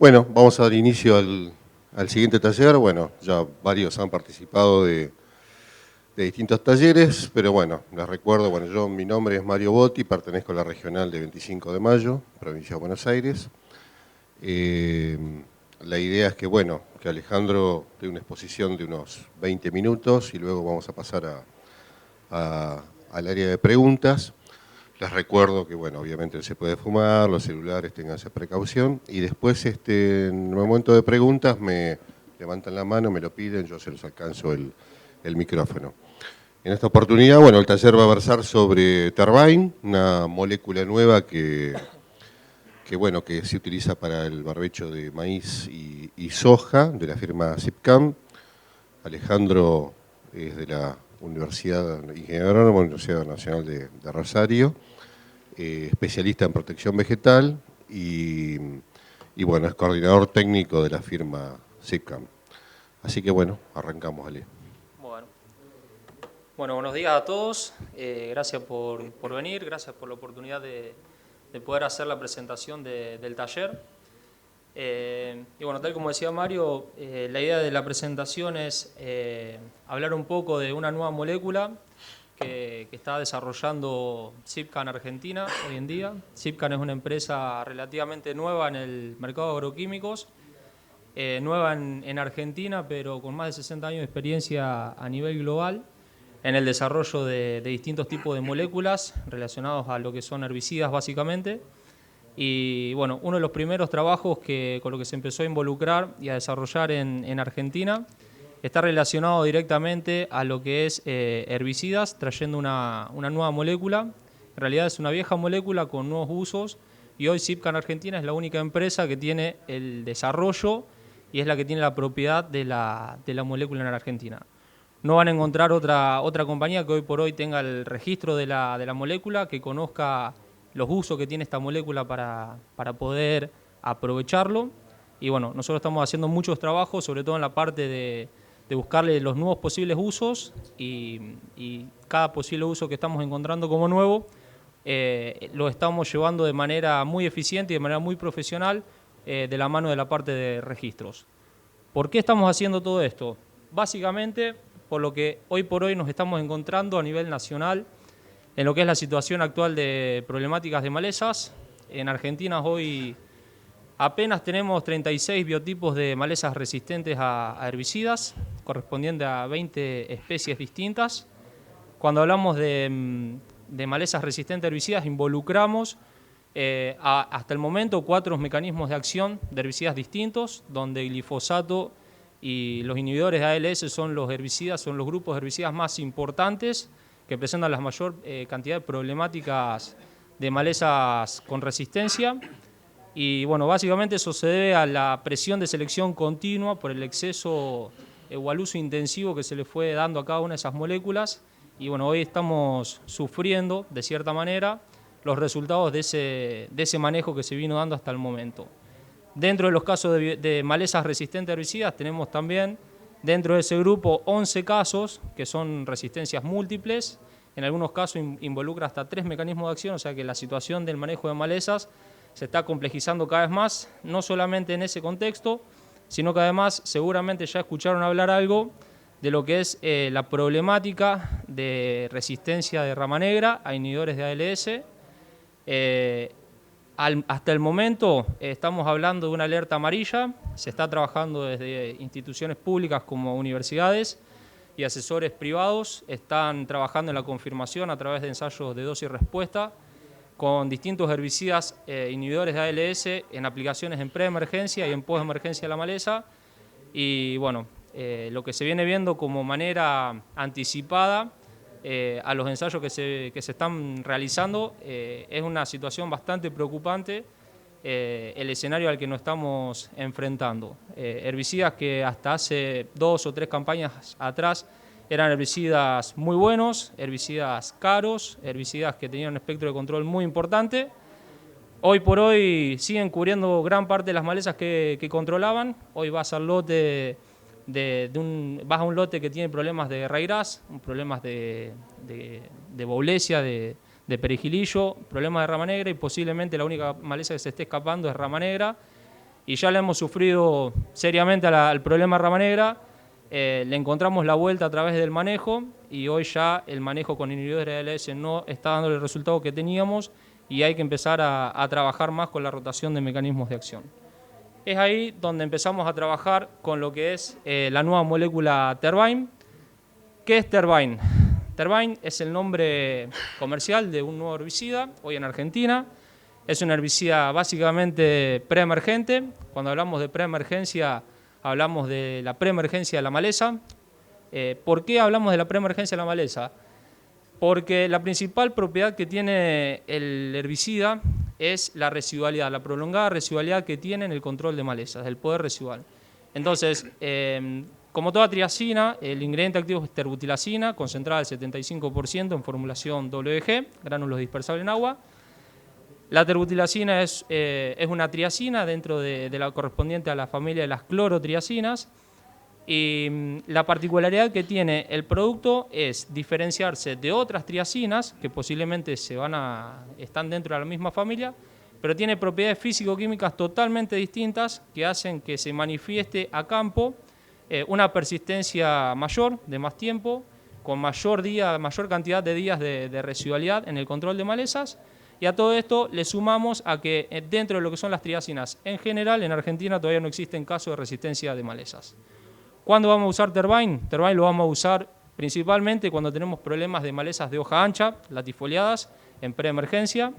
Bueno, vamos a dar inicio al siguiente taller. Bueno, ya varios han participado de distintos talleres, pero bueno, les recuerdo, mi nombre es Mario Botti, pertenezco a la regional de 25 de Mayo, provincia de Buenos Aires. La idea es que Alejandro dé una exposición de unos 20 minutos y luego vamos a pasar al área de preguntas. Les recuerdo que, obviamente se puede fumar, los celulares, tengan esa precaución. Y después, en el momento de preguntas, me levantan la mano, me lo piden, yo se los alcanzo el micrófono. En esta oportunidad, el taller va a versar sobre Tervine, una molécula nueva que se utiliza para el barbecho de maíz y soja, de la firma Sipcam. Alejandro es de la Universidad Ingeniero Agrónomo, Universidad Nacional de Rosario, especialista en protección vegetal y es coordinador técnico de la firma Sipcam. Así que arrancamos, Ale. Bueno, buenos días a todos. Gracias por venir, gracias por la oportunidad de poder hacer la presentación del taller. Tal como decía Mario, la idea de la presentación es hablar un poco de una nueva molécula que está desarrollando Sipcam Argentina hoy en día. Sipcam es una empresa relativamente nueva en el mercado de agroquímicos, nueva en Argentina, pero con más de 60 años de experiencia a nivel global en el desarrollo de distintos tipos de moléculas relacionados a lo que son herbicidas básicamente. Y uno de los primeros trabajos con lo que se empezó a involucrar y a desarrollar en Argentina está relacionado directamente a lo que es herbicidas, trayendo una nueva molécula. En realidad es una vieja molécula con nuevos usos y hoy Sipcam Argentina es la única empresa que tiene el desarrollo y es la que tiene la propiedad de la molécula en Argentina. No van a encontrar otra compañía que hoy por hoy tenga el registro de la molécula, que conozca los usos que tiene esta molécula para poder aprovecharlo. Y nosotros estamos haciendo muchos trabajos, sobre todo en la parte de buscarle los nuevos posibles usos y cada posible uso que estamos encontrando como nuevo lo estamos llevando de manera muy eficiente y de manera muy profesional de la mano de la parte de registros. ¿Por qué estamos haciendo todo esto? Básicamente por lo que hoy por hoy nos estamos encontrando a nivel nacional en lo que es la situación actual de problemáticas de malezas. En Argentina hoy apenas tenemos 36 biotipos de malezas resistentes a herbicidas, correspondiente a 20 especies distintas. Cuando hablamos de malezas resistentes a herbicidas, involucramos hasta el momento 4 mecanismos de acción de herbicidas distintos, donde el glifosato y los inhibidores de ALS son los grupos de herbicidas más importantes que presentan la mayor cantidad de problemáticas de malezas con resistencia. Y básicamente eso se debe a la presión de selección continua por el exceso o al uso intensivo que se le fue dando a cada una de esas moléculas. Y hoy estamos sufriendo, de cierta manera, los resultados de ese manejo que se vino dando hasta el momento. Dentro de los casos de malezas resistentes a herbicidas tenemos también dentro de ese grupo 11 casos que son resistencias múltiples. En algunos casos involucra hasta 3 mecanismos de acción, o sea que la situación del manejo de malezas se está complejizando cada vez más, no solamente en ese contexto, sino que además seguramente ya escucharon hablar algo de lo que es la problemática de resistencia de rama negra a inhibidores de ALS. Hasta el momento estamos hablando de una alerta amarilla, se está trabajando desde instituciones públicas como universidades y asesores privados, están trabajando en la confirmación a través de ensayos de dosis y respuesta con distintos herbicidas inhibidores de ALS en aplicaciones en preemergencia y en postemergencia de la maleza. Y lo que se viene viendo como manera anticipada a los ensayos que se están realizando es una situación bastante preocupante el escenario al que nos estamos enfrentando. Herbicidas que hasta hace 2 o 3 campañas atrás eran herbicidas muy buenos, herbicidas caros, herbicidas que tenían un espectro de control muy importante. Hoy por hoy siguen cubriendo gran parte de las malezas que controlaban. Hoy vas a un lote que tiene problemas de raigras, problemas de boulesia, de perejilillo, problemas de rama negra y posiblemente la única maleza que se esté escapando es rama negra. y ya le hemos sufrido seriamente al problema rama negra. Le encontramos la vuelta a través del manejo y hoy ya el manejo con inhibidores de ALS no está dando el resultado que teníamos y hay que empezar a trabajar más con la rotación de mecanismos de acción. Es ahí donde empezamos a trabajar con lo que es la nueva molécula Tervine. ¿Qué es Tervine? Tervine es el nombre comercial de un nuevo herbicida hoy en Argentina. Es un herbicida básicamente preemergente. Cuando hablamos de preemergencia, hablamos de la preemergencia de la maleza. ¿Por qué hablamos de la preemergencia de la maleza? Porque la principal propiedad que tiene el herbicida es la residualidad, la prolongada residualidad que tiene en el control de malezas, el poder residual. Entonces, como toda triazina, el ingrediente activo es terbutilacina, concentrada al 75% en formulación WG, gránulos dispersables en agua. La terbutilacina es una triazina dentro de la correspondiente a la familia de las clorotriacinas. Y la particularidad que tiene el producto es diferenciarse de otras triacinas que posiblemente están dentro de la misma familia, pero tiene propiedades físico-químicas totalmente distintas que hacen que se manifieste a campo una persistencia mayor, de más tiempo, con mayor cantidad de días de residualidad en el control de malezas. Y a todo esto le sumamos a que dentro de lo que son las triacinas en general, en Argentina todavía no existen casos de resistencia de malezas. ¿Cuándo vamos a usar Tervine? Tervine lo vamos a usar principalmente cuando tenemos problemas de malezas de hoja ancha, latifoliadas, en preemergencia.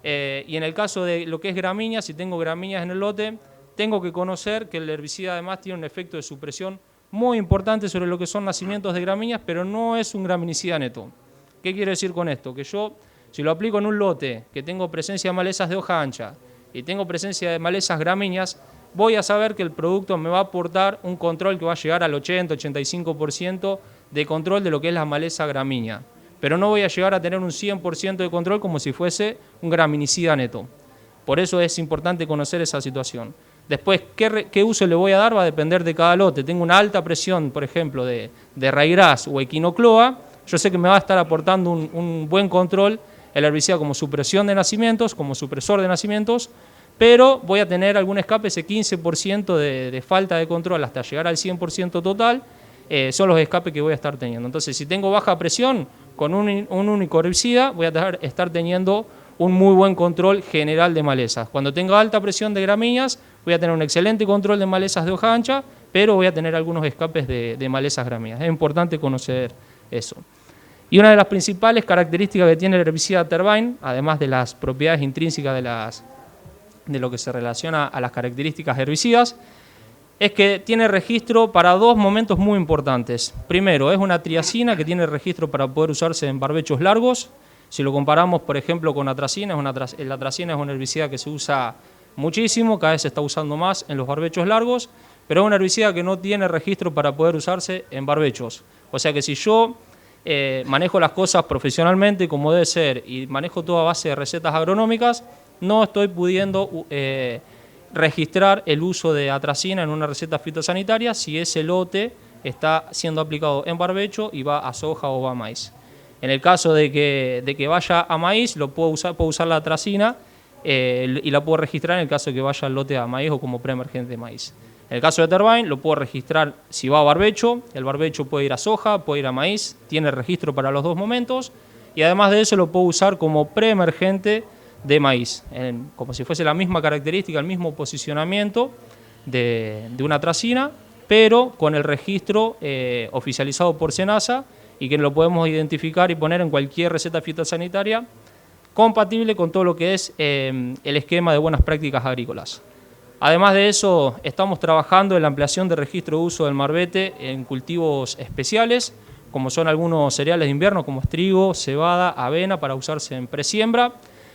Y en el caso de lo que es gramíneas, si tengo gramíneas en el lote, tengo que conocer que el herbicida además tiene un efecto de supresión muy importante sobre lo que son nacimientos de gramíneas, pero no es un graminicida neto. ¿Qué quiero decir con esto? Que yo, si lo aplico en un lote que tengo presencia de malezas de hoja ancha y tengo presencia de malezas gramíneas, voy a saber que el producto me va a aportar un control que va a llegar al 80-85% de control de lo que es la maleza gramínea. Pero no voy a llegar a tener un 100% de control como si fuese un graminicida neto. Por eso es importante conocer esa situación. Después, ¿qué uso le voy a dar? Va a depender de cada lote. Tengo una alta presión, por ejemplo, de Raigras o Equinocloa. Yo sé que me va a estar aportando un buen control el herbicida como supresión de nacimientos, como supresor de nacimientos, pero voy a tener algún escape, ese 15% de falta de control hasta llegar al 100% total, son los escapes que voy a estar teniendo. Entonces, si tengo baja presión, con un único herbicida voy a estar teniendo un muy buen control general de malezas. Cuando tenga alta presión de gramíneas, voy a tener un excelente control de malezas de hoja ancha, pero voy a tener algunos escapes de malezas gramíneas. Es importante conocer eso. Y una de las principales características que tiene el herbicida Tervine, además de las propiedades intrínsecas de lo que se relaciona a las características herbicidas, es que tiene registro para dos momentos muy importantes. Primero, es una triazina que tiene registro para poder usarse en barbechos largos. Si lo comparamos, por ejemplo, con atracina, la atracina es un herbicida que se usa muchísimo, cada vez se está usando más en los barbechos largos, pero es un herbicida que no tiene registro para poder usarse en barbechos. O sea que si yo manejo las cosas profesionalmente como debe ser y manejo toda base de recetas agronómicas, no estoy pudiendo registrar el uso de atracina en una receta fitosanitaria si ese lote está siendo aplicado en barbecho y va a soja o va a maíz. En el caso de que vaya a maíz, puedo usar la atracina y la puedo registrar en el caso de que vaya al lote a maíz o como preemergente de maíz. En el caso de Tervine, lo puedo registrar si va a barbecho, el barbecho puede ir a soja, puede ir a maíz, tiene registro para los dos momentos, y además de eso lo puedo usar como preemergente de maíz, como si fuese la misma característica, el mismo posicionamiento de una atracina, pero con el registro oficializado por SENASA y que lo podemos identificar y poner en cualquier receta fitosanitaria compatible con todo lo que es el esquema de buenas prácticas agrícolas. Además de eso, estamos trabajando en la ampliación de registro de uso del marbete en cultivos especiales, como son algunos cereales de invierno, como es trigo, cebada, avena, para usarse en presiembra.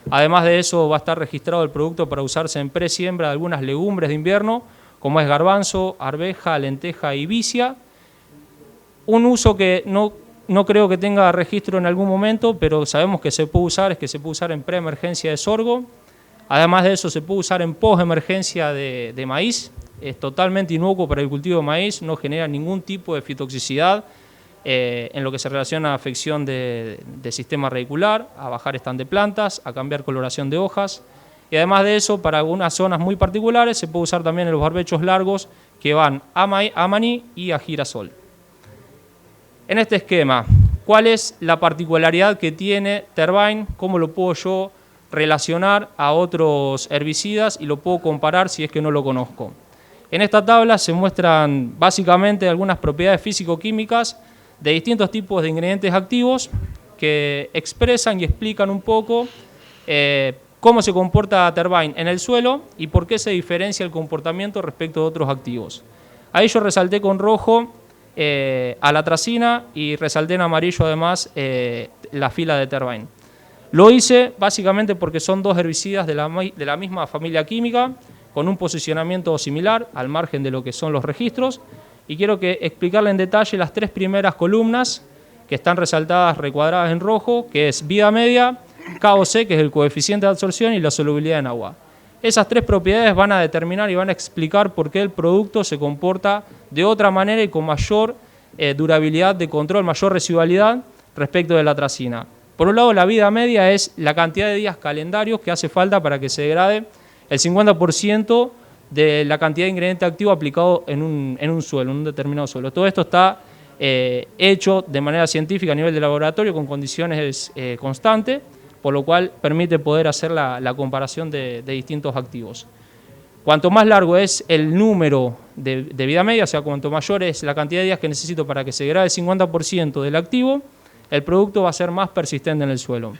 Además de eso, va a estar registrado el producto para usarse en presiembra de algunas legumbres de invierno, como es garbanzo, arveja, lenteja y vicia. Un uso que no creo que tenga registro en algún momento, pero sabemos que se puede usar, es que se puede usar en preemergencia de sorgo. Además de eso, se puede usar en postemergencia de maíz. Es totalmente inocuo para el cultivo de maíz, no genera ningún tipo de fitoxicidad en lo que se relaciona a afección de sistema radicular, a bajar stand de plantas, a cambiar coloración de hojas. Y además de eso, para algunas zonas muy particulares, se puede usar también en los barbechos largos que van a maní y a girasol. En este esquema, ¿cuál es la particularidad que tiene Tervine? ¿Cómo lo puedo yo relacionar a otros herbicidas y lo puedo comparar si es que no lo conozco? En esta tabla se muestran básicamente algunas propiedades físico-químicas de distintos tipos de ingredientes activos que expresan y explican un poco cómo se comporta Tervine en el suelo y por qué se diferencia el comportamiento respecto de otros activos. Ahí yo resalté con rojo a la atracina y resalté en amarillo además la fila de Tervine. Lo hice básicamente porque son dos herbicidas de la misma familia química, con un posicionamiento similar al margen de lo que son los registros, y quiero explicarle en detalle las tres primeras columnas que están resaltadas, recuadradas en rojo, que es vida media, KOC, que es el coeficiente de absorción, y la solubilidad en agua. Esas tres propiedades van a determinar y van a explicar por qué el producto se comporta de otra manera y con mayor durabilidad de control, mayor residualidad respecto de la atracina. Por un lado, la vida media es la cantidad de días calendarios que hace falta para que se degrade el 50% de la cantidad de ingrediente activo aplicado en un suelo, en un determinado suelo. Todo esto está hecho de manera científica a nivel de laboratorio con condiciones constantes, por lo cual permite poder hacer la comparación de distintos activos. Cuanto más largo es el número de vida media, o sea, cuanto mayor es la cantidad de días que necesito para que se degrade el 50% del activo, el producto va a ser más persistente en el suelo.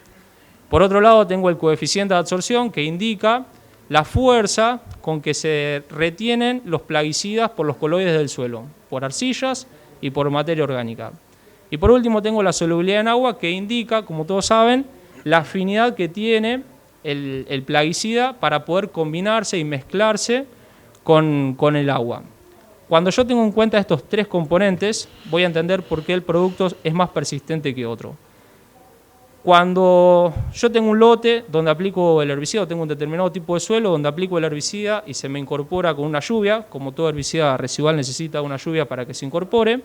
Por otro lado, tengo el coeficiente de absorción que indica la fuerza con que se retienen los plaguicidas por los coloides del suelo, por arcillas y por materia orgánica. Y por último tengo la solubilidad en agua que indica, como todos saben, la afinidad que tiene el plaguicida para poder combinarse y mezclarse con el agua. Cuando yo tengo en cuenta estos tres componentes, voy a entender por qué el producto es más persistente que otro. Cuando yo tengo un lote donde aplico el herbicida, tengo un determinado tipo de suelo donde aplico el herbicida y se me incorpora con una lluvia, como todo herbicida residual necesita una lluvia para que se incorpore,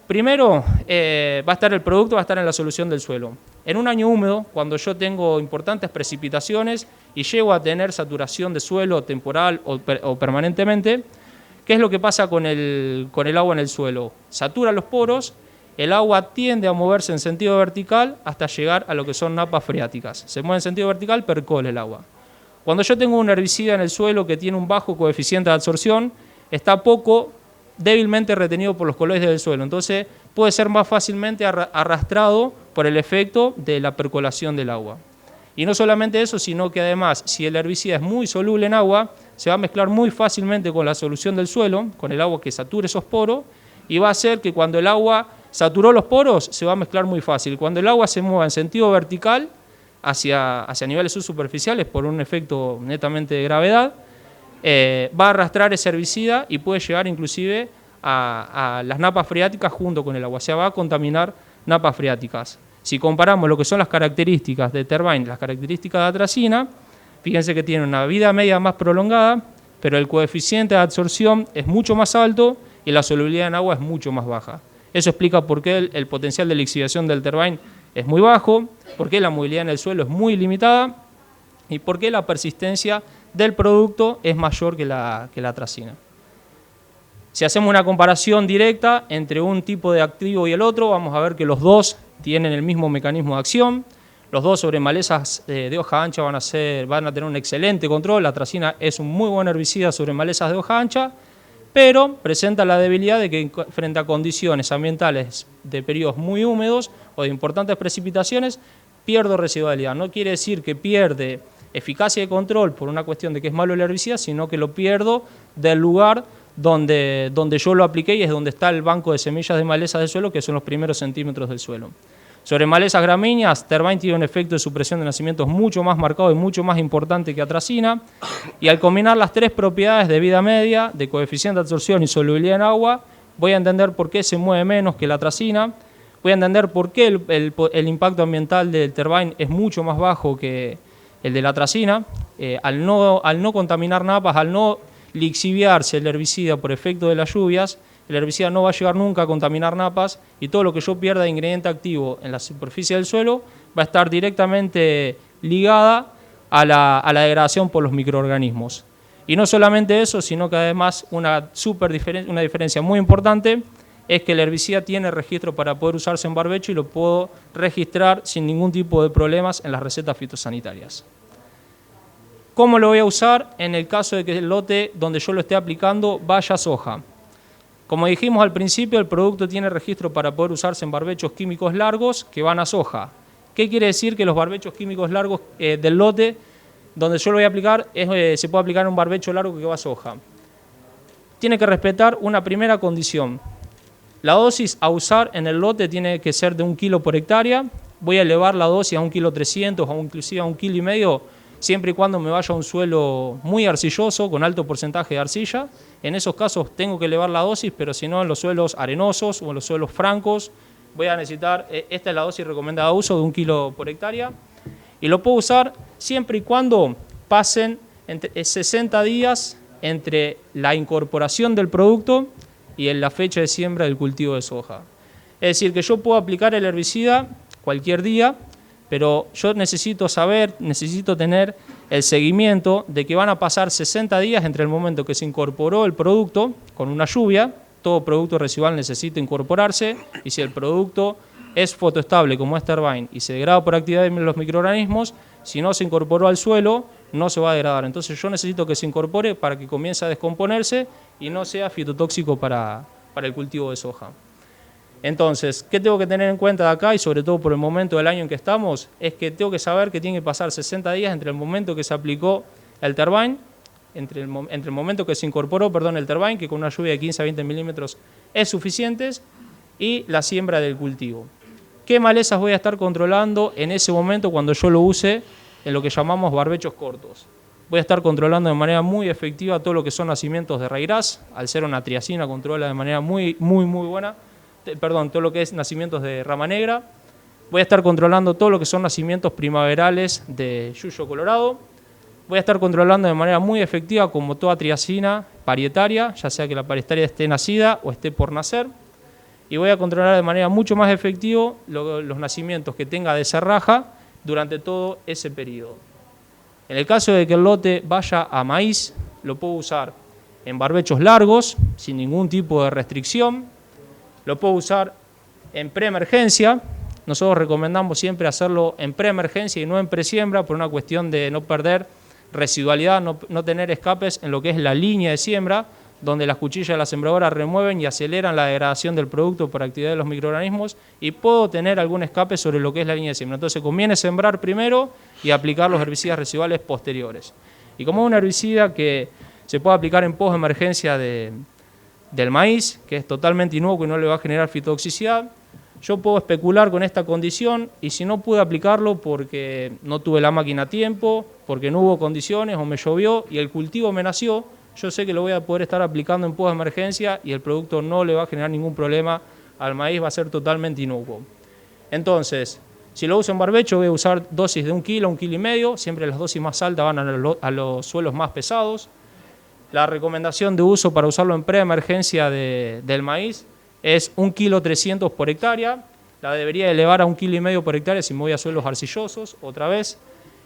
primero el producto va a estar en la solución del suelo. En un año húmedo, cuando yo tengo importantes precipitaciones y llego a tener saturación de suelo temporal o permanentemente, ¿qué es lo que pasa con el agua en el suelo? Satura los poros, el agua tiende a moverse en sentido vertical hasta llegar a lo que son napas freáticas. Se mueve en sentido vertical, percola el agua. Cuando yo tengo un herbicida en el suelo que tiene un bajo coeficiente de absorción, está débilmente retenido por los coloides del suelo, entonces puede ser más fácilmente arrastrado por el efecto de la percolación del agua. Y no solamente eso, sino que además, si el herbicida es muy soluble en agua, se va a mezclar muy fácilmente con la solución del suelo, con el agua que sature esos poros, y va a hacer que cuando el agua saturó los poros, se va a mezclar muy fácil. Cuando el agua se mueva en sentido vertical, hacia niveles subsuperficiales, por un efecto netamente de gravedad, va a arrastrar ese herbicida y puede llegar inclusive a las napas freáticas junto con el agua, o sea, va a contaminar napas freáticas. Si comparamos lo que son las características de Tervine, las características de atracina, fíjense que tiene una vida media más prolongada, pero el coeficiente de absorción es mucho más alto y la solubilidad en agua es mucho más baja. Eso explica por qué el potencial de lixiviación del Tervine es muy bajo, por qué la movilidad en el suelo es muy limitada y por qué la persistencia del producto es mayor que la atracina. Si hacemos una comparación directa entre un tipo de activo y el otro, vamos a ver que los dos tienen el mismo mecanismo de acción. Los dos sobre malezas de hoja ancha van a tener un excelente control. La atracina es un muy buen herbicida sobre malezas de hoja ancha, pero presenta la debilidad de que frente a condiciones ambientales de periodos muy húmedos o de importantes precipitaciones, pierde residualidad. No quiere decir que pierde eficacia de control por una cuestión de que es malo el herbicida, sino que lo pierdo del lugar donde yo lo apliqué y es donde está el banco de semillas de malezas del suelo, que son los primeros centímetros del suelo. Sobre malezas gramíneas, Tervine tiene un efecto de supresión de nacimientos mucho más marcado y mucho más importante que atracina, y al combinar las tres propiedades de vida media, de coeficiente de absorción y solubilidad en agua, voy a entender por qué se mueve menos que la atracina, voy a entender por qué el impacto ambiental del Tervine es mucho más bajo que el de la atracina, al no contaminar napas, al no lixiviarse el herbicida por efecto de las lluvias, el herbicida no va a llegar nunca a contaminar napas y todo lo que yo pierda de ingrediente activo en la superficie del suelo va a estar directamente ligada a la degradación por los microorganismos. Y no solamente eso, sino que además una diferencia muy importante es que el herbicida tiene registro para poder usarse en barbecho y lo puedo registrar sin ningún tipo de problemas en las recetas fitosanitarias. ¿Cómo lo voy a usar en el caso de que el lote donde yo lo esté aplicando vaya soja? Como dijimos al principio, el producto tiene registro para poder usarse en barbechos químicos largos que van a soja. ¿Qué quiere decir? Que los barbechos químicos largos del lote donde yo lo voy a aplicar, se puede aplicar un barbecho largo que va a soja. Tiene que respetar una primera condición. La dosis a usar en el lote tiene que ser de 1 kilo por hectárea. Voy a elevar la dosis a 1,3 kg o inclusive a 1,5 kg, siempre y cuando me vaya a un suelo muy arcilloso, con alto porcentaje de arcilla. En esos casos tengo que elevar la dosis, pero si no, en los suelos arenosos o en los suelos francos, voy a necesitar, esta es la dosis recomendada de uso de 1 kilo por hectárea. Y lo puedo usar siempre y cuando pasen 60 días entre la incorporación del producto y en la fecha de siembra del cultivo de soja. Es decir, que yo puedo aplicar el herbicida cualquier día, pero yo necesito tener el seguimiento de que van a pasar 60 días entre el momento que se incorporó el producto con una lluvia. Todo producto residual necesita incorporarse, y si el producto es fotoestable como es Tervine y se degrada por actividad de los microorganismos, si no se incorporó al suelo, no se va a degradar. Entonces yo necesito que se incorpore para que comience a descomponerse y no sea fitotóxico para el cultivo de soja. Entonces, ¿qué tengo que tener en cuenta de acá? Y sobre todo por el momento del año en que estamos, es que tengo que saber que tiene que pasar 60 días entre el momento que se aplicó el Tervine, entre el momento que se incorporó, el Tervine, que con una lluvia de 15 a 20 milímetros es suficiente, y la siembra del cultivo. ¿Qué malezas voy a estar controlando en ese momento cuando yo lo use en lo que llamamos barbechos cortos? Voy a estar controlando de manera muy efectiva todo lo que son nacimientos de raigras. Al ser una triacina controla de manera muy buena, todo lo que es nacimientos de rama negra. Voy a estar controlando todo lo que son nacimientos primaverales de yuyo colorado. Voy a estar controlando de manera muy efectiva, como toda triacina, parietaria, ya sea que la parietaria esté nacida o esté por nacer. Y voy a controlar de manera mucho más efectiva los nacimientos que tenga de serraja durante todo ese periodo. En el caso de que el lote vaya a maíz, lo puedo usar en barbechos largos, sin ningún tipo de restricción. Lo puedo usar en preemergencia. Nosotros recomendamos siempre hacerlo en preemergencia y no en presiembra, por una cuestión de no perder residualidad, no tener escapes en lo que es la línea de siembra, donde las cuchillas de la sembradora remueven y aceleran la degradación del producto por actividad de los microorganismos, y puedo tener algún escape sobre lo que es la línea de siembra. Entonces conviene sembrar primero y aplicar los herbicidas residuales posteriores. Y como es un herbicida que se puede aplicar en post-emergencia del maíz, que es totalmente inocuo y no le va a generar fitotoxicidad, yo puedo especular con esta condición, y si no pude aplicarlo porque no tuve la máquina a tiempo, porque no hubo condiciones o me llovió y el cultivo me nació, yo sé que lo voy a poder estar aplicando en post-emergencia y el producto no le va a generar ningún problema al maíz, va a ser totalmente inocuo. Entonces, si lo uso en barbecho, voy a usar dosis de 1 kilo, 1,5 kilos, siempre las dosis más altas van a los suelos más pesados. La recomendación de uso para usarlo en preemergencia del maíz es 1,3 kg por hectárea. La debería elevar a 1,5 kg por hectárea si me voy a suelos arcillosos, otra vez.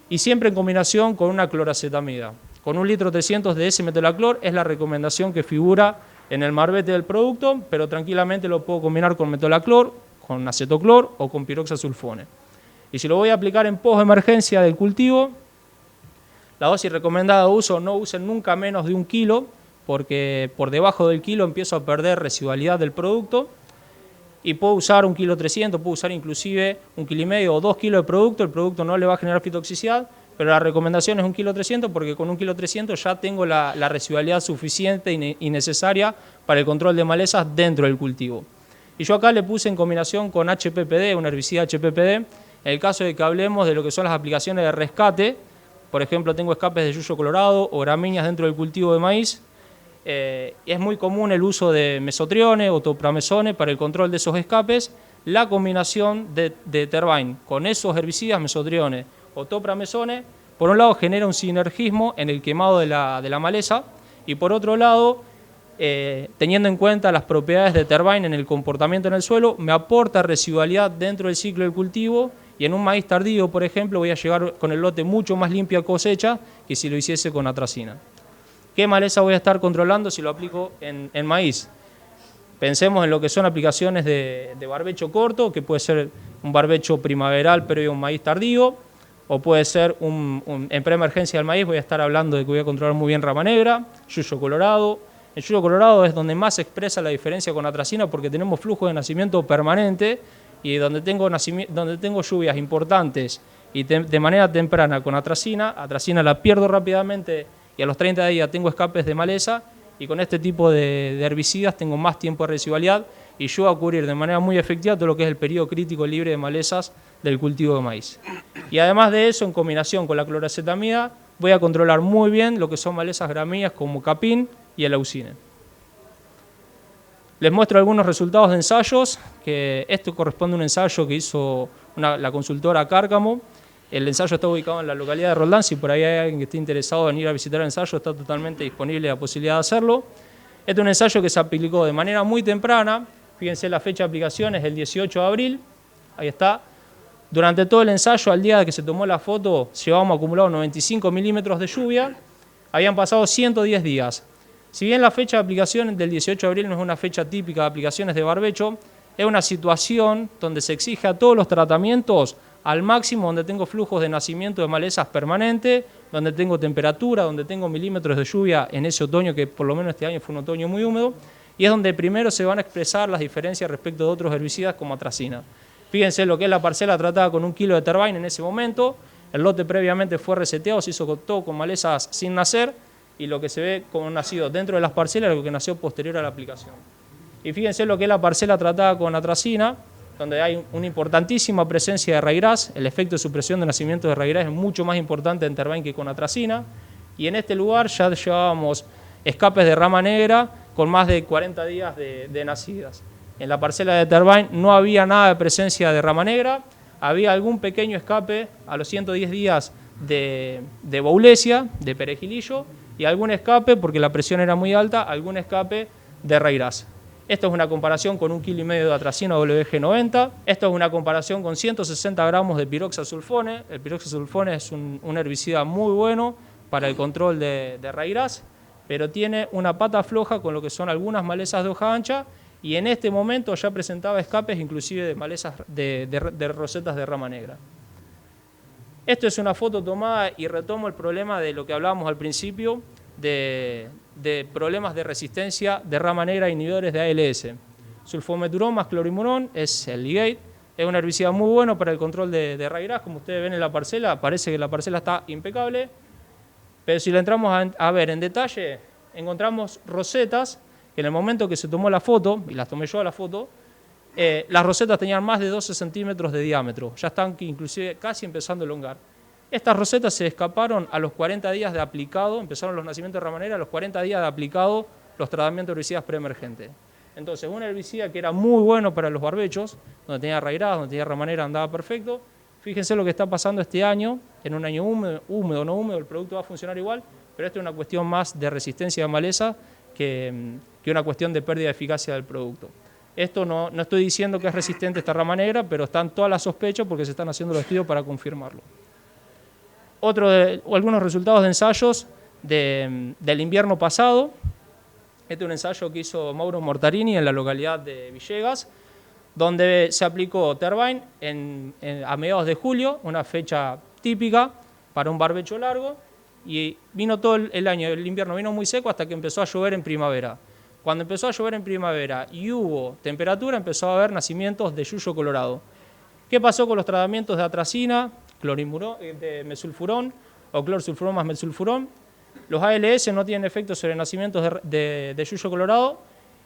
Y siempre en combinación con una cloracetamida. Con 1,3 litros de S-metolaclor es la recomendación que figura en el marbete del producto, pero tranquilamente lo puedo combinar con metolaclor, con acetoclor o con piroxasulfone. Y si lo voy a aplicar en post-emergencia del cultivo, la dosis recomendada de uso, no usen nunca menos de 1 kilo, porque por debajo del kilo empiezo a perder residualidad del producto, y puedo usar 1,3 kg, puedo usar inclusive 1,5 kg o 2 kilos de producto, el producto no le va a generar fitotoxicidad, pero la recomendación es 1,3 kg, porque con 1,3 kg ya tengo la residualidad suficiente y necesaria para el control de malezas dentro del cultivo. Y yo acá le puse en combinación con HPPD, un herbicida HPPD, en el caso de que hablemos de lo que son las aplicaciones de rescate. Por ejemplo, tengo escapes de yuyo colorado o gramíneas dentro del cultivo de maíz. Es muy común el uso de mesotrione o topramezone para el control de esos escapes. La combinación de Tervine con esos herbicidas, mesotrione o topramezone, por un lado genera un sinergismo en el quemado de la maleza, y por otro lado, teniendo en cuenta las propiedades de Tervine en el comportamiento en el suelo, me aporta residualidad dentro del ciclo del cultivo Y en un maíz tardío, por ejemplo, voy a llegar con el lote mucho más limpio a cosecha que si lo hiciese con atracina. ¿Qué maleza voy a estar controlando si lo aplico en maíz? Pensemos en lo que son aplicaciones de barbecho corto, que puede ser un barbecho primaveral previo a un maíz tardío, o puede ser en preemergencia del maíz, voy a estar hablando de que voy a controlar muy bien rama negra, yuyo colorado. El yuyo colorado es donde más se expresa la diferencia con atracina porque tenemos flujo de nacimiento permanente y donde tengo lluvias importantes y de manera temprana con atracina la pierdo rápidamente y a los 30 días tengo escapes de maleza, y con este tipo de herbicidas tengo más tiempo de residualidad y yo a cubrir de manera muy efectiva todo lo que es el periodo crítico libre de malezas del cultivo de maíz. Y además de eso, en combinación con la cloracetamida, voy a controlar muy bien lo que son malezas gramíneas como capín y el auxine. Les muestro algunos resultados de ensayos, que esto corresponde a un ensayo que hizo la consultora Cárcamo. El ensayo está ubicado en la localidad de Roldán. Si por ahí hay alguien que esté interesado en ir a visitar el ensayo, está totalmente disponible la posibilidad de hacerlo. Este es un ensayo que se aplicó de manera muy temprana. Fíjense, la fecha de aplicación es el 18 de abril. Ahí está. Durante todo el ensayo, al día de que se tomó la foto, llevábamos acumulado 95 milímetros de lluvia. Habían pasado 110 días. Si bien la fecha de aplicación del 18 de abril no es una fecha típica de aplicaciones de barbecho, es una situación donde se exige a todos los tratamientos al máximo, donde tengo flujos de nacimiento de malezas permanentes, donde tengo temperatura, donde tengo milímetros de lluvia en ese otoño, que por lo menos este año fue un otoño muy húmedo, y es donde primero se van a expresar las diferencias respecto de otros herbicidas como atracina. Fíjense lo que es la parcela tratada con 1 kilo de Terbain en ese momento, el lote previamente fue reseteado, se hizo todo con malezas sin nacer, y lo que se ve como nacido dentro de las parcelas es lo que nació posterior a la aplicación. Y fíjense lo que es la parcela tratada con atracina, donde hay una importantísima presencia de raigras. El efecto de supresión de nacimiento de raigras es mucho más importante en Terbain que con atracina. Y en este lugar ya llevábamos escapes de rama negra con más de 40 días de nacidas. En la parcela de Terbain no había nada de presencia de rama negra, había algún pequeño escape a los 110 días de boulesia, de perejilillo, y algún escape, porque la presión era muy alta, algún escape de raigras. Esto es una comparación con 1,5 kg de atracina WG90. Esto es una comparación con 160 gramos de piroxasulfone. El piroxasulfone es un herbicida muy bueno para el control de raigras, pero tiene una pata floja con lo que son algunas malezas de hoja ancha, y en este momento ya presentaba escapes inclusive de malezas de rosetas de rama negra. Esto es una foto tomada y retomo el problema de lo que hablábamos al principio, de problemas de resistencia de rama negra e inhibidores de ALS. Sulfometurón más clorimurón es el ligate, es un herbicida muy bueno para el control de raigras. Como ustedes ven en la parcela, parece que la parcela está impecable, pero si la entramos a ver en detalle, encontramos rosetas que en el momento que se tomó la foto, y las tomé yo a la foto, las rosetas tenían más de 12 centímetros de diámetro, ya están inclusive casi empezando a elongar. Estas rosetas se escaparon a los 40 días de aplicado, empezaron los nacimientos de rama negra a los 40 días de aplicado los tratamientos de herbicidas preemergentes. Entonces, un herbicida que era muy bueno para los barbechos, donde tenía raigras, donde tenía rama negra, andaba perfecto. Fíjense lo que está pasando este año, en un año húmedo o no húmedo, el producto va a funcionar igual, pero esto es una cuestión más de resistencia de maleza que una cuestión de pérdida de eficacia del producto. Esto no estoy diciendo que es resistente esta rama negra, pero están todas las sospechas porque se están haciendo los estudios para confirmarlo. Algunos resultados de ensayos del invierno pasado. Este es un ensayo que hizo Mauro Mortarini en la localidad de Villegas, donde se aplicó Terbain a mediados de julio, una fecha típica para un barbecho largo, y vino todo el año, el invierno vino muy seco hasta que empezó a llover en primavera. Cuando empezó a llover en primavera y hubo temperatura, empezó a haber nacimientos de yuyo colorado. ¿Qué pasó con los tratamientos de atracina, de mesulfurón o clorsulfurón más mesulfurón? Los ALS no tienen efecto sobre nacimientos de yuyo colorado,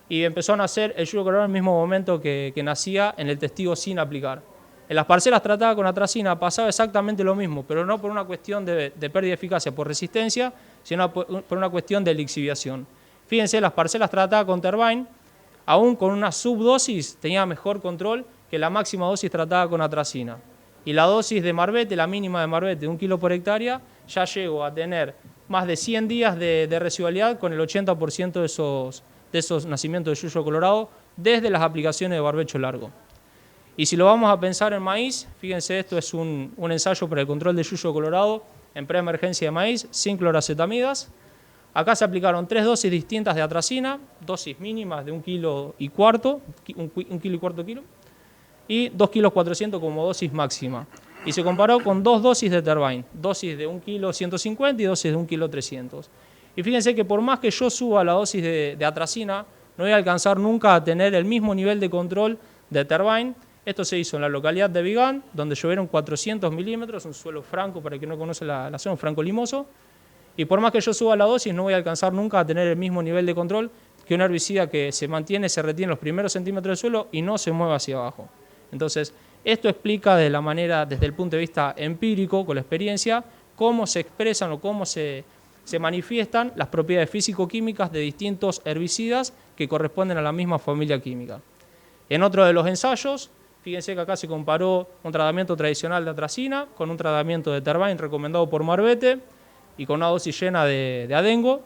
y empezó a nacer el yuyo colorado en el mismo momento que nacía en el testigo sin aplicar. En las parcelas tratadas con atracina pasaba exactamente lo mismo, pero no por una cuestión de pérdida de eficacia por resistencia, sino por una cuestión de lixiviación. Fíjense, las parcelas tratadas con Terbain, aún con una subdosis, tenía mejor control que la máxima dosis tratada con atracina. Y la dosis de marbete, la mínima de marbete, de 1 kilo por hectárea, ya llegó a tener más de 100 días de residualidad con el 80% de esos nacimientos de yuyo colorado desde las aplicaciones de barbecho largo. Y si lo vamos a pensar en maíz, fíjense, esto es un ensayo para el control de yuyo colorado en preemergencia de maíz sin cloracetamidas. Acá se aplicaron 3 dosis distintas de atracina, dosis mínimas de 1,4 kg, 1,4 kg, y 2,4 kg como dosis máxima. Y se comparó con 2 dosis de Tervine, dosis de 1,150 kg y dosis de 1,3 kg. Y fíjense que por más que yo suba la dosis de atracina, no voy a alcanzar nunca a tener el mismo nivel de control de Tervine. Esto se hizo en la localidad de Vigán, donde llovieron 400 milímetros, un suelo franco, para el que no conoce la zona, un franco limoso. Y por más que yo suba la dosis, no voy a alcanzar nunca a tener el mismo nivel de control que un herbicida que se mantiene, se retiene en los primeros centímetros del suelo y no se mueve hacia abajo. Entonces, esto explica de la manera, desde el punto de vista empírico, con la experiencia, cómo se expresan o cómo se manifiestan las propiedades físico-químicas de distintos herbicidas que corresponden a la misma familia química. En otro de los ensayos, fíjense que acá se comparó un tratamiento tradicional de atracina con un tratamiento de Tervine recomendado por Marbete y con una dosis llena de adengo.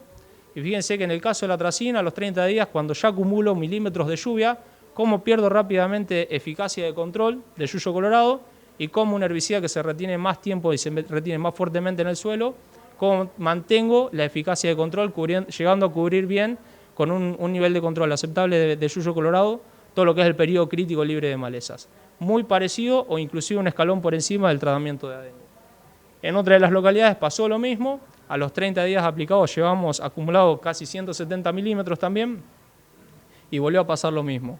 Y fíjense que en el caso de la atracina, a los 30 días, cuando ya acumulo milímetros de lluvia, cómo pierdo rápidamente eficacia de control del yuyo colorado y cómo un herbicida que se retiene más tiempo y se retiene más fuertemente en el suelo, cómo mantengo la eficacia de control llegando a cubrir bien con un nivel de control aceptable de yuyo colorado todo lo que es el periodo crítico libre de malezas. Muy parecido o inclusive un escalón por encima del tratamiento de adengo. En otra de las localidades pasó lo mismo. A los 30 días aplicados llevamos acumulado casi 170 milímetros también y volvió a pasar lo mismo.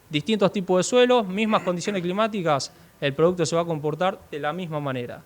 Distintos tipos de suelos, mismas condiciones climáticas, el producto se va a comportar de la misma manera.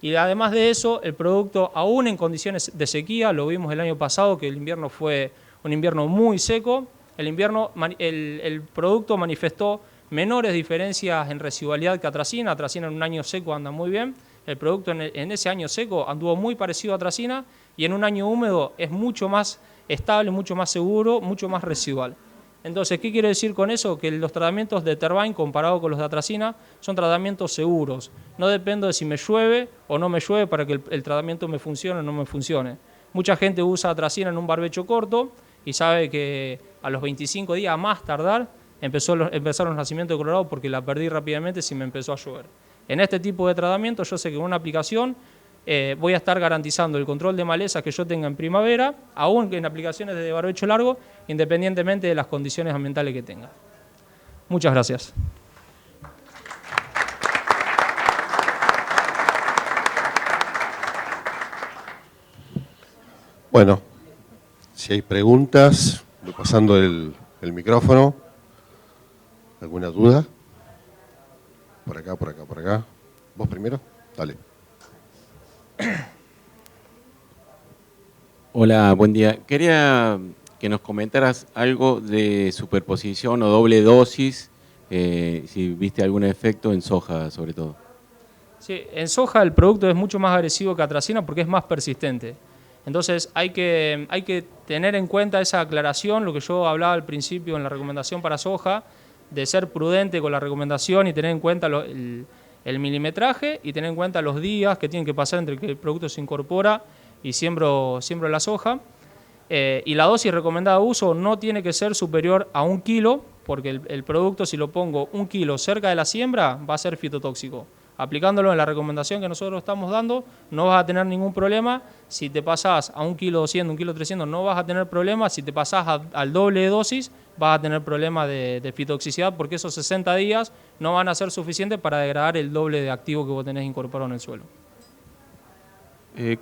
Y además de eso, el producto, aún en condiciones de sequía, lo vimos el año pasado, que el invierno fue un invierno muy seco, el producto manifestó menores diferencias en residualidad que atracina. Atracina en un año seco anda muy bien. El producto en ese año seco anduvo muy parecido a atracina y en un año húmedo es mucho más estable, mucho más seguro, mucho más residual. Entonces, ¿qué quiero decir con eso? Que los tratamientos de Tervine comparados con los de atracina son tratamientos seguros. No dependo de si me llueve o no me llueve para que el tratamiento me funcione o no me funcione. Mucha gente usa atracina en un barbecho corto y sabe que a los 25 días, a más tardar, empezaron los nacimientos de colorado porque la perdí rápidamente si me empezó a llover. En este tipo de tratamiento yo sé que en una aplicación voy a estar garantizando el control de malezas que yo tenga en primavera, aún en aplicaciones de barbecho largo, independientemente de las condiciones ambientales que tenga. Muchas gracias. Bueno, si hay preguntas, voy pasando el micrófono. ¿Alguna duda? Por acá, por acá, por acá. ¿Vos primero? Dale. Hola, buen día. Quería que nos comentaras algo de superposición o doble dosis, si viste algún efecto en soja sobre todo. Sí, en soja el producto es mucho más agresivo que atracina porque es más persistente. Entonces hay que tener en cuenta esa aclaración, lo que yo hablaba al principio en la recomendación para soja, de ser prudente con la recomendación y tener en cuenta el milimetraje y tener en cuenta los días que tienen que pasar entre que el producto se incorpora y siembro la soja. Y la dosis recomendada de uso no tiene que ser superior a 1 kilo, porque el producto, si lo pongo 1 kilo cerca de la siembra, va a ser fitotóxico. Aplicándolo en la recomendación que nosotros estamos dando, no vas a tener ningún problema. Si te pasás a 1 kilo 200, 1 kilo 300, no vas a tener problema. Si te pasás al doble de dosis, vas a tener problemas de fitotoxicidad, porque esos 60 días no van a ser suficientes para degradar el doble de activo que vos tenés incorporado en el suelo.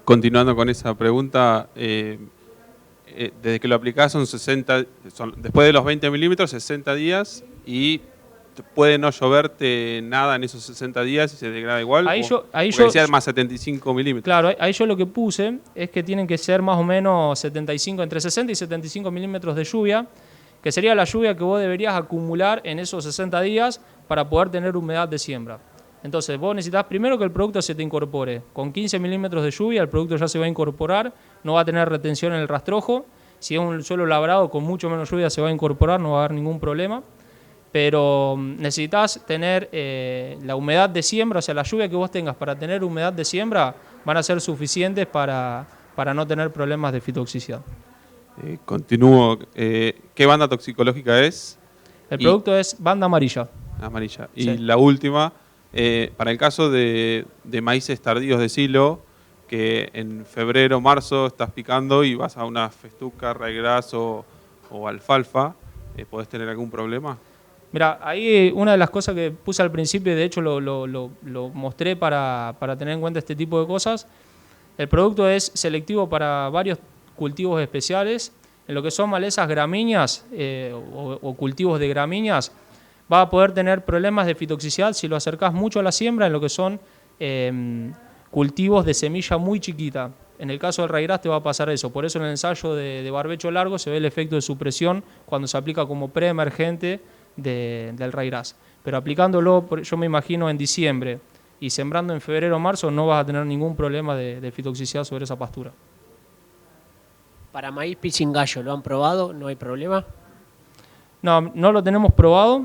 Continuando con esa pregunta, desde que lo aplicás después de los 20 milímetros, 60 días y puede no lloverte nada en esos 60 días y se degrada igual. Ahí yo decía más 75 milímetros. Claro, ahí yo lo que puse es que tienen que ser más o menos entre 60 y 75 milímetros de lluvia, que sería la lluvia que vos deberías acumular en esos 60 días para poder tener humedad de siembra. Entonces vos necesitas primero que el producto se te incorpore. Con 15 milímetros de lluvia el producto ya se va a incorporar, no va a tener retención en el rastrojo. Si es un suelo labrado con mucho menos lluvia se va a incorporar, no va a haber ningún problema. Pero necesitas tener la humedad de siembra, o sea, la lluvia que vos tengas para tener humedad de siembra van a ser suficientes para no tener problemas de fitotoxicidad. Continúo. ¿Qué banda toxicológica es? El producto es banda amarilla. Amarilla. Y Sí. la última, para el caso de maíces tardíos de silo, que en febrero, marzo estás picando y vas a una festuca, ryegrass o alfalfa, ¿podés tener algún problema? Mira, ahí una de las cosas que puse al principio, y de hecho lo mostré para tener en cuenta este tipo de cosas, el producto es selectivo para varios cultivos especiales. En lo que son malezas gramíneas o cultivos de gramíneas, va a poder tener problemas de fitoxicidad si lo acercás mucho a la siembra en lo que son cultivos de semilla muy chiquita. En el caso del ryegrass te va a pasar eso. Por eso en el ensayo de barbecho largo se ve el efecto de supresión cuando se aplica como preemergente del ryegrass. Pero aplicándolo, yo me imagino, en diciembre y sembrando en febrero o marzo, no vas a tener ningún problema de fitoxicidad sobre esa pastura. Para maíz pichinggallo, ¿lo han probado? ¿No hay problema? No, no lo tenemos probado.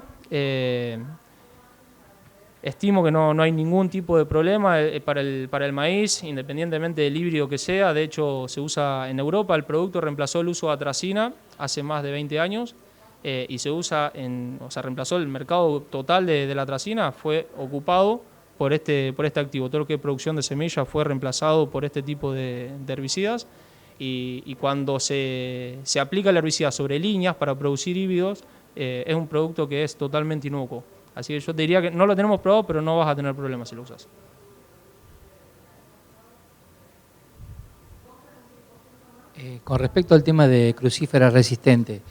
Estimo que no hay ningún tipo de problema para el maíz, independientemente del híbrido que sea. De hecho, se usa en Europa, el producto reemplazó el uso de atracina hace más de 20 años y se usa reemplazó el mercado total de la atracina, fue ocupado por este activo. Todo lo que es producción de semillas fue reemplazado por este tipo de herbicidas. Y cuando se aplica el herbicida sobre líneas para producir híbridos, es un producto que es totalmente inocuo. Así que yo te diría que no lo tenemos probado, pero no vas a tener problemas si lo usas. Con respecto al tema de crucífera resistente,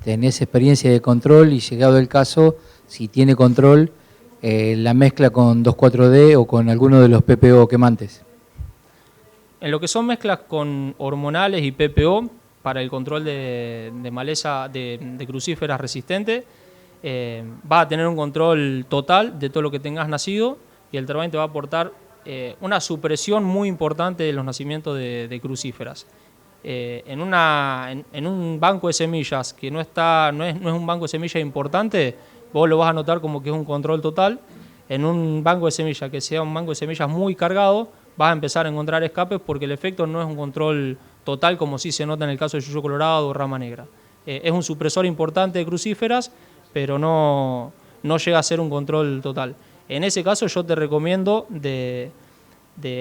¿tenés experiencia de control y, llegado el caso, si tiene control, la mezcla con 2,4-D o con alguno de los PPO quemantes? En lo que son mezclas con hormonales y PPO para el control de maleza de crucíferas resistentes, va a tener un control total de todo lo que tengas nacido y el Terbain te va a aportar una supresión muy importante de los nacimientos de crucíferas. En un banco de semillas que no es un banco de semillas importante, vos lo vas a notar como que es un control total. En un banco de semillas que sea un banco de semillas muy cargado, vas a empezar a encontrar escapes porque el efecto no es un control total como sí se nota en el caso de yuyo colorado o rama negra. Es un supresor importante de crucíferas, pero no llega a ser un control total. En ese caso yo te recomiendo de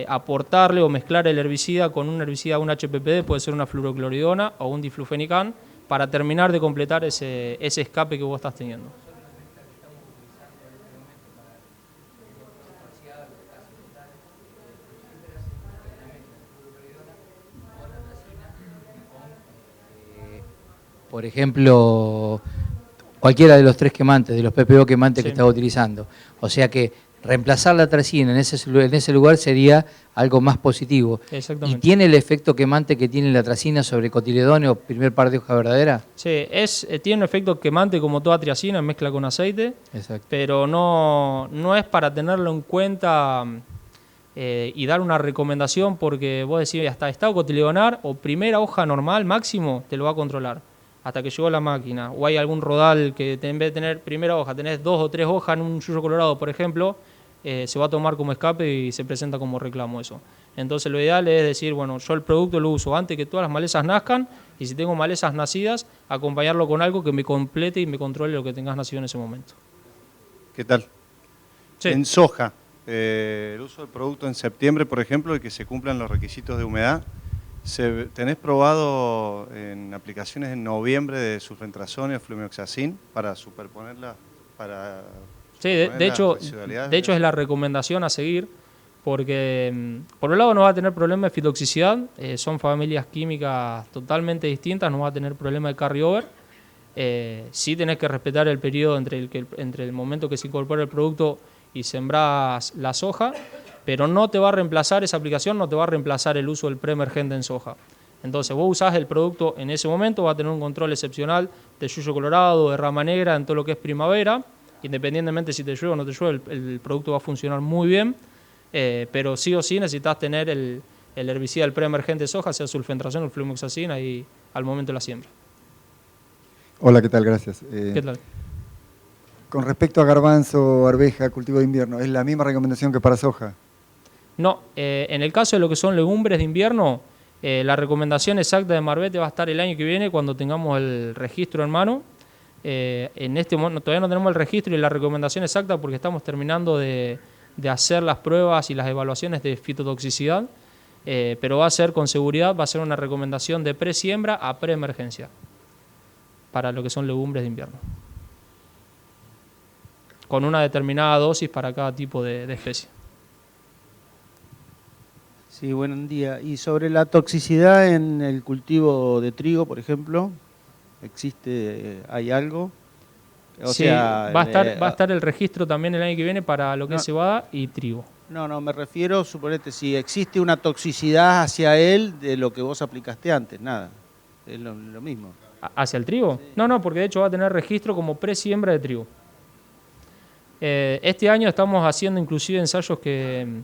aportarle o mezclar el herbicida con un herbicida, un HPPD, puede ser una fluorocloridona o un diflufenicán, para terminar de completar ese escape que vos estás teniendo. Por ejemplo, cualquiera de los 3 quemantes, de los PPO quemantes que estaba utilizando. O sea que reemplazar la atracina en ese lugar sería algo más positivo. Exactamente. ¿Y tiene el efecto quemante que tiene la atracina sobre cotiledoneo o primer par de hoja verdadera? Sí, tiene un efecto quemante como toda triacina en mezcla con aceite. Exacto. Pero no es para tenerlo en cuenta y dar una recomendación, porque vos decís hasta estado cotiledonar o primera hoja normal máximo te lo va a controlar hasta que llegó la máquina, o hay algún rodal que en vez de tener primera hoja tenés 2 o 3 hojas en un yuyo colorado, por ejemplo, se va a tomar como escape y se presenta como reclamo eso. Entonces lo ideal es decir, bueno, yo el producto lo uso antes que todas las malezas nazcan, y si tengo malezas nacidas, acompañarlo con algo que me complete y me controle lo que tengas nacido en ese momento. ¿Qué tal? Sí. En soja, el uso del producto en septiembre, por ejemplo, y que se cumplan los requisitos de humedad, ¿tenés probado en aplicaciones en noviembre de sulfentrazone o flumioxacin para superponerlas? Sí, de hecho es la recomendación a seguir, porque por un lado no va a tener problema de fitoxicidad, son familias químicas totalmente distintas, no va a tener problema de carryover. Sí tenés que respetar el periodo entre el momento que se incorpora el producto y sembrás la soja, pero no te va a reemplazar esa aplicación, no te va a reemplazar el uso del preemergente en soja. Entonces vos usás el producto en ese momento, va a tener un control excepcional de yuyo colorado, de rama negra, en todo lo que es primavera, independientemente si te llueve o no te llueve, el producto va a funcionar muy bien, pero sí o sí necesitas tener el herbicida del preemergente de soja, sea sulfentrazone o flumioxacin, ahí al momento de la siembra. Hola, ¿qué tal? Gracias. ¿Qué tal? Con respecto a garbanzo, arveja, cultivo de invierno, ¿es la misma recomendación que para soja? No, en el caso de lo que son legumbres de invierno, la recomendación exacta de Marbete va a estar el año que viene cuando tengamos el registro en mano. En este momento todavía no tenemos el registro y la recomendación exacta porque estamos terminando de hacer las pruebas y las evaluaciones de fitotoxicidad, pero va a ser con seguridad, va a ser una recomendación de pre-siembra a pre-emergencia para lo que son legumbres de invierno, con una determinada dosis para cada tipo de especie. Sí, buen día. Y sobre la toxicidad en el cultivo de trigo, por ejemplo, ¿hay algo? O sí, sea, va a estar el registro también el año que viene para lo que es cebada y trigo. No, me refiero, suponete, si existe una toxicidad hacia él de lo que vos aplicaste antes, nada, es lo mismo. ¿Hacia el trigo? Sí. No, porque de hecho va a tener registro como pre-siembra de trigo. Este año estamos haciendo inclusive ensayos que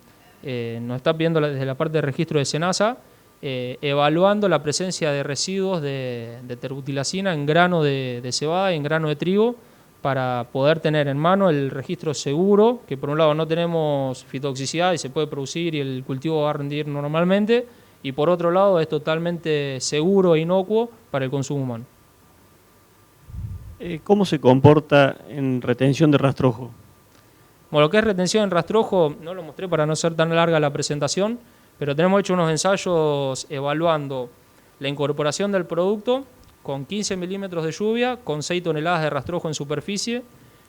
nos está pidiendo desde la parte de registro de SENASA, evaluando la presencia de residuos de terbutilacina en grano de cebada y en grano de trigo para poder tener en mano el registro seguro, que por un lado no tenemos fitotoxicidad y se puede producir y el cultivo va a rendir normalmente, y por otro lado es totalmente seguro e inocuo para el consumo humano. ¿Cómo se comporta en retención de rastrojo? Bueno, lo que es retención en rastrojo, no lo mostré para no ser tan larga la presentación, pero tenemos hecho unos ensayos evaluando la incorporación del producto con 15 milímetros de lluvia, con 6 toneladas de rastrojo en superficie,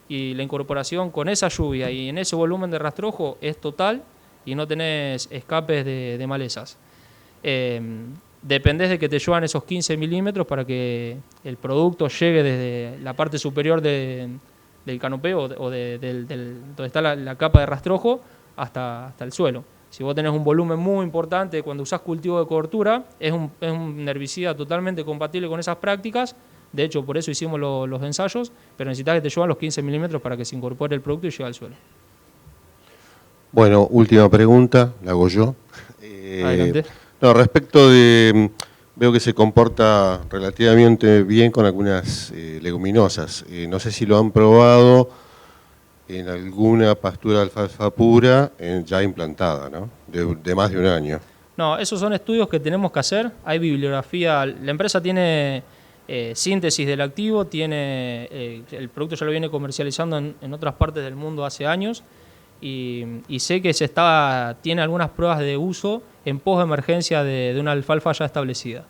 y la incorporación con esa lluvia y en ese volumen de rastrojo es total y no tenés escapes de malezas. Dependés de que te lluevan esos 15 milímetros para que el producto llegue desde la parte superior del canopeo o donde está la capa de rastrojo hasta el suelo. Si vos tenés un volumen muy importante, cuando usás cultivo de cobertura, es un herbicida totalmente compatible con esas prácticas. De hecho, por eso hicimos los ensayos, pero necesitas que te lluevan los 15 milímetros para que se incorpore el producto y llegue al suelo. Bueno, última pregunta, la hago yo. Adelante. No, respecto de... Veo que se comporta relativamente bien con algunas leguminosas. No sé si lo han probado en alguna pastura de alfalfa pura ya implantada, ¿no? De más de un año. No, esos son estudios que tenemos que hacer. Hay bibliografía. La empresa tiene síntesis del activo, tiene el producto ya lo viene comercializando en otras partes del mundo hace años y sé que tiene algunas pruebas de uso en pos de emergencia de una alfalfa ya establecida.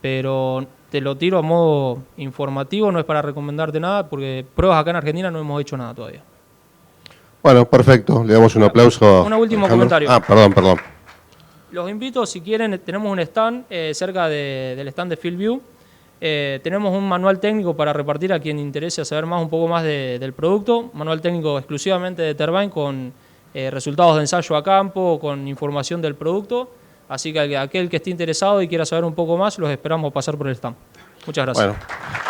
Pero te lo tiro a modo informativo, no es para recomendarte nada, porque pruebas acá en Argentina no hemos hecho nada todavía. Bueno, perfecto. Le damos un aplauso a un último Alejandro. comentario. Perdón. Los invito, si quieren, tenemos un stand cerca del stand de FieldView. Tenemos un manual técnico para repartir a quien interese saber un poco más del producto. Manual técnico exclusivamente de Tervine con resultados de ensayo a campo, con información del producto. Así que aquel que esté interesado y quiera saber un poco más, los esperamos pasar por el stand. Muchas gracias. Bueno.